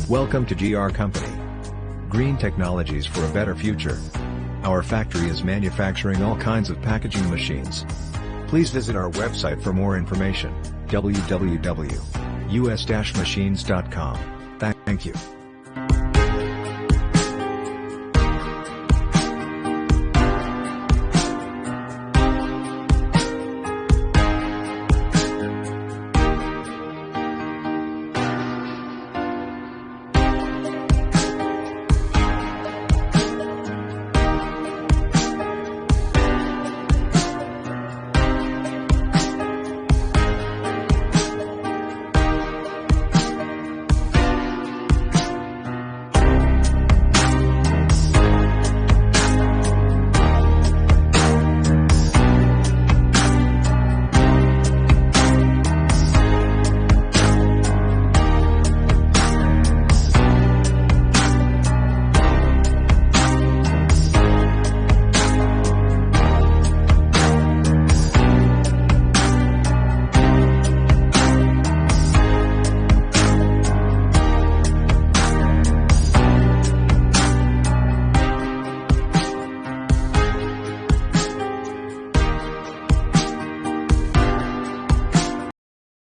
Welcome to GR Company. Green technologies for a better future. Our factory is manufacturing all kinds of packaging machines. Please visit our website for more information, www.us-machines.com. Thank you.